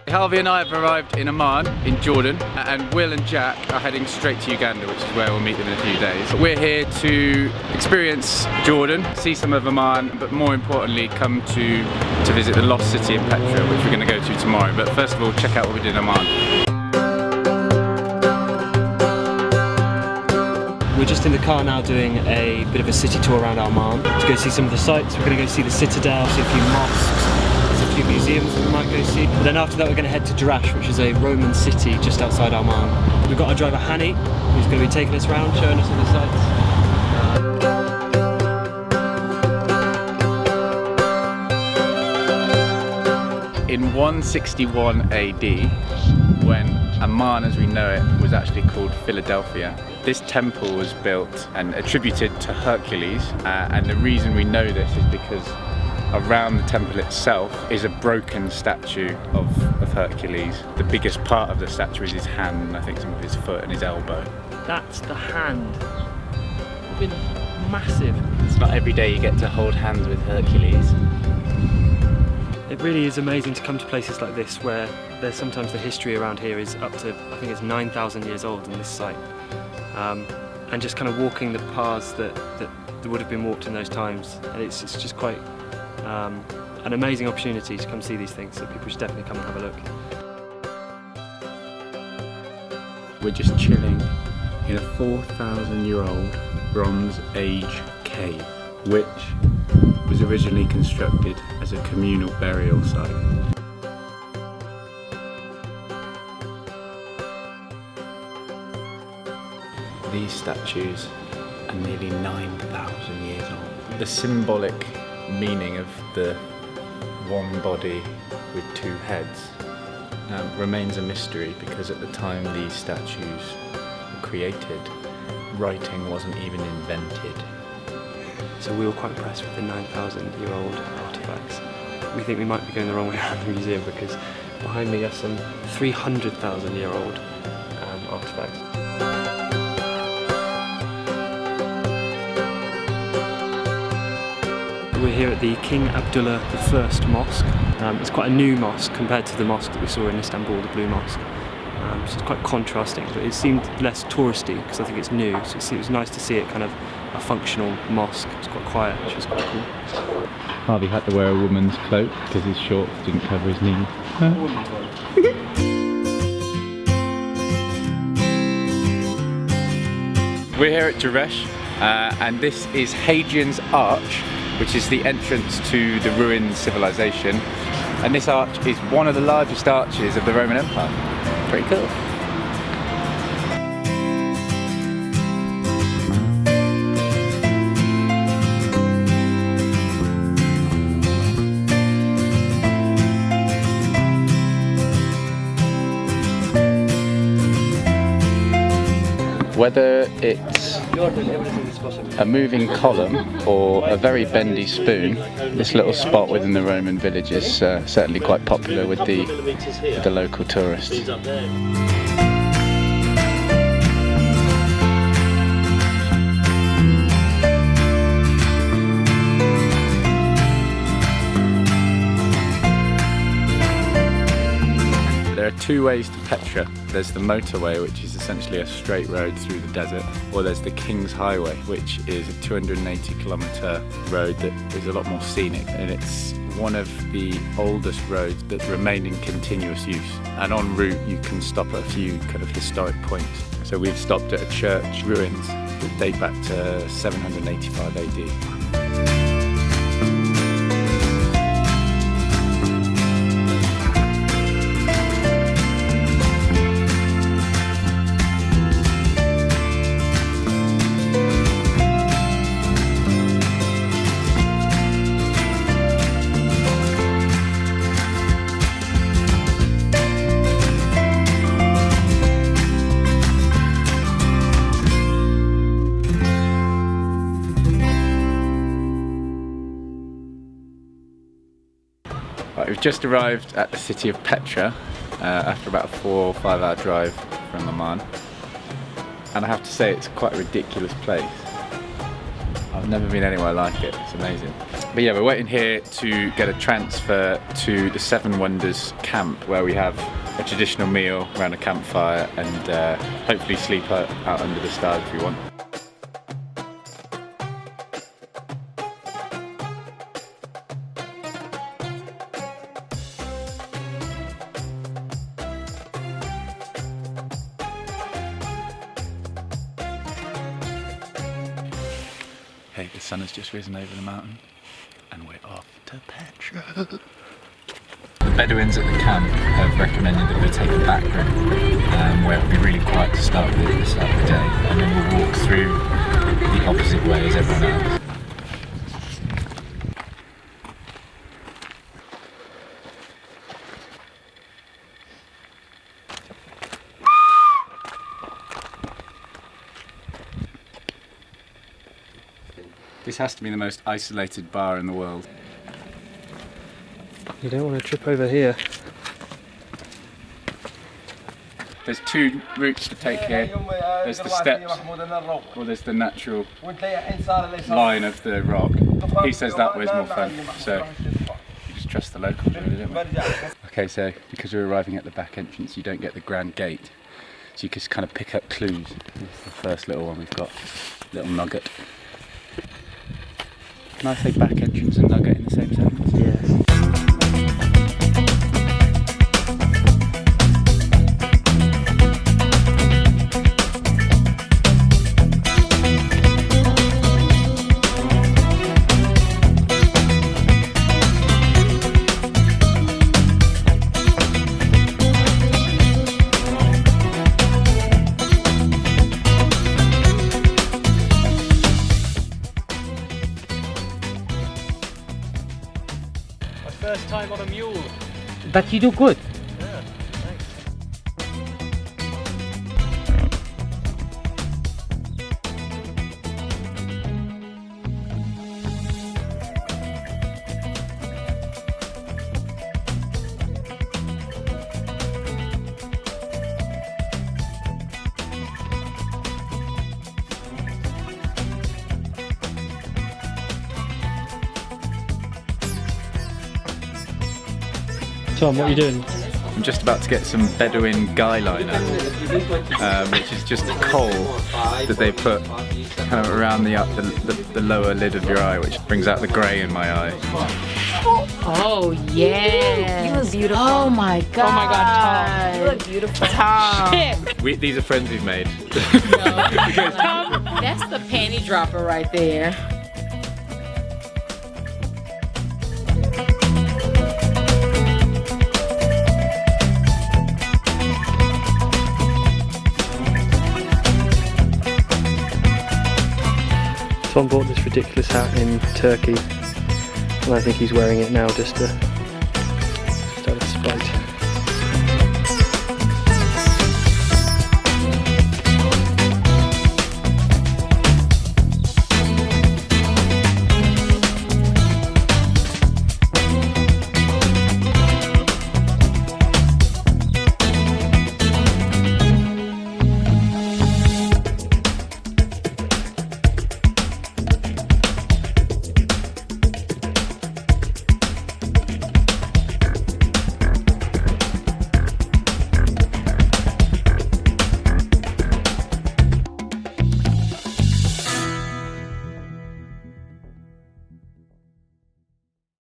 Harvey and I have arrived in Amman, in Jordan, and Will and Jack are heading straight to Uganda, which is where we'll meet them in a few days. We're here to experience Jordan, see some of Amman, but more importantly come to visit the Lost City of Petra, which we're going to go to tomorrow. But first of all, check out what we did in Amman. We're just in the car now doing a bit of a city tour around Amman to go see some of the sights. We're going to go see the citadel, see a few mosques, there's a few museums that we might go see. But then after that we're going to head to Jerash, which is a Roman city just outside Amman. We've got our driver Hani, who's going to be taking us around, showing us all the sights. In 161 AD, when Amman as we know it was actually called Philadelphia, this temple was built and attributed to Hercules, and the reason we know this is because around the temple itself is a broken statue of Hercules. The biggest part of the statue is his hand, and I think some of his foot and his elbow. That's the hand. It's been massive. It's not every day you get to hold hands with Hercules. It really is amazing to come to places like this where there's sometimes the history around here is up to, I think it's 9,000 years old in this site. And just kind of walking the paths that would have been walked in those times. And it's just quite an amazing opportunity to come see these things, so people should definitely come and have a look. We're just chilling in a 4,000-year-old Bronze Age cave, which was originally constructed as a communal burial site. These statues are nearly 9,000 years old. The symbolic meaning of the one body with two heads remains a mystery, because at the time these statues were created, writing wasn't even invented. So we were quite impressed with the 9,000-year-old artefacts. We think we might be going the wrong way around the museum, because behind me are some 300,000-year-old artefacts. We're here at the King Abdullah I Mosque. It's quite a new mosque compared to the mosque that we saw in Istanbul, the Blue Mosque. So it's quite contrasting, but it seemed less touristy because I think it's new. So it was nice to see it kind of a functional mosque. It was quite quiet, which was quite cool. Harvey had to wear a woman's cloak because his shorts didn't cover his knees. We're here at Jerash, and this is Hadrian's Arch, which is the entrance to the ruined civilization. And this arch is one of the largest arches of the Roman Empire. Pretty cool. Whether it's a moving column or a very bendy spoon, this little spot within the Roman village is certainly quite popular with the local tourists. There are two ways to Petra. There's the motorway, which is essentially a straight road through the desert, or there's the King's Highway, which is a 280-kilometre road that is a lot more scenic, and it's one of the oldest roads that remain in continuous use. And en route you can stop at a few kind of historic points. So we've stopped at a church ruins that date back to 785 AD. We've just arrived at the city of Petra after about a 4 or 5 hour drive from Amman, and I have to say it's quite a ridiculous place. I've never been anywhere like it, it's amazing. But yeah, we're waiting here to get a transfer to the Seven Wonders camp where we have a traditional meal around a campfire and hopefully sleep out under the stars if we want. Hey, the sun has just risen over the mountain and we're off to Petra. The Bedouins at the camp have recommended that we take a back route where it'll be really quiet to start with at the start of the day, and then we'll walk through the opposite way as everyone else. This has to be the most isolated bar in the world. You don't want to trip over here. There's two routes to take here. There's the steps, or there's the natural line of the rock. He says that way's more fun, so you just trust the locals, really, don't we? Okay, so because we're arriving at the back entrance, you don't get the grand gate, so you just kind of pick up clues. This is the first little one we've got, little nugget. Can I say back entrance and nugget in the same sentence? Yes. First time on a mule. But you do good. Yeah, thanks. Tom, what are you doing? I'm just about to get some Bedouin guy liner, which is just coal that they put kind of around the lower lid of your eye, which brings out the grey in my eye. Oh yeah. You look beautiful. Oh my god. Oh my god, Tom. You look beautiful. Tom. These are friends we've made. Tom, that's the panty dropper right there. Tom bought this ridiculous hat in Turkey, and I think he's wearing it now just to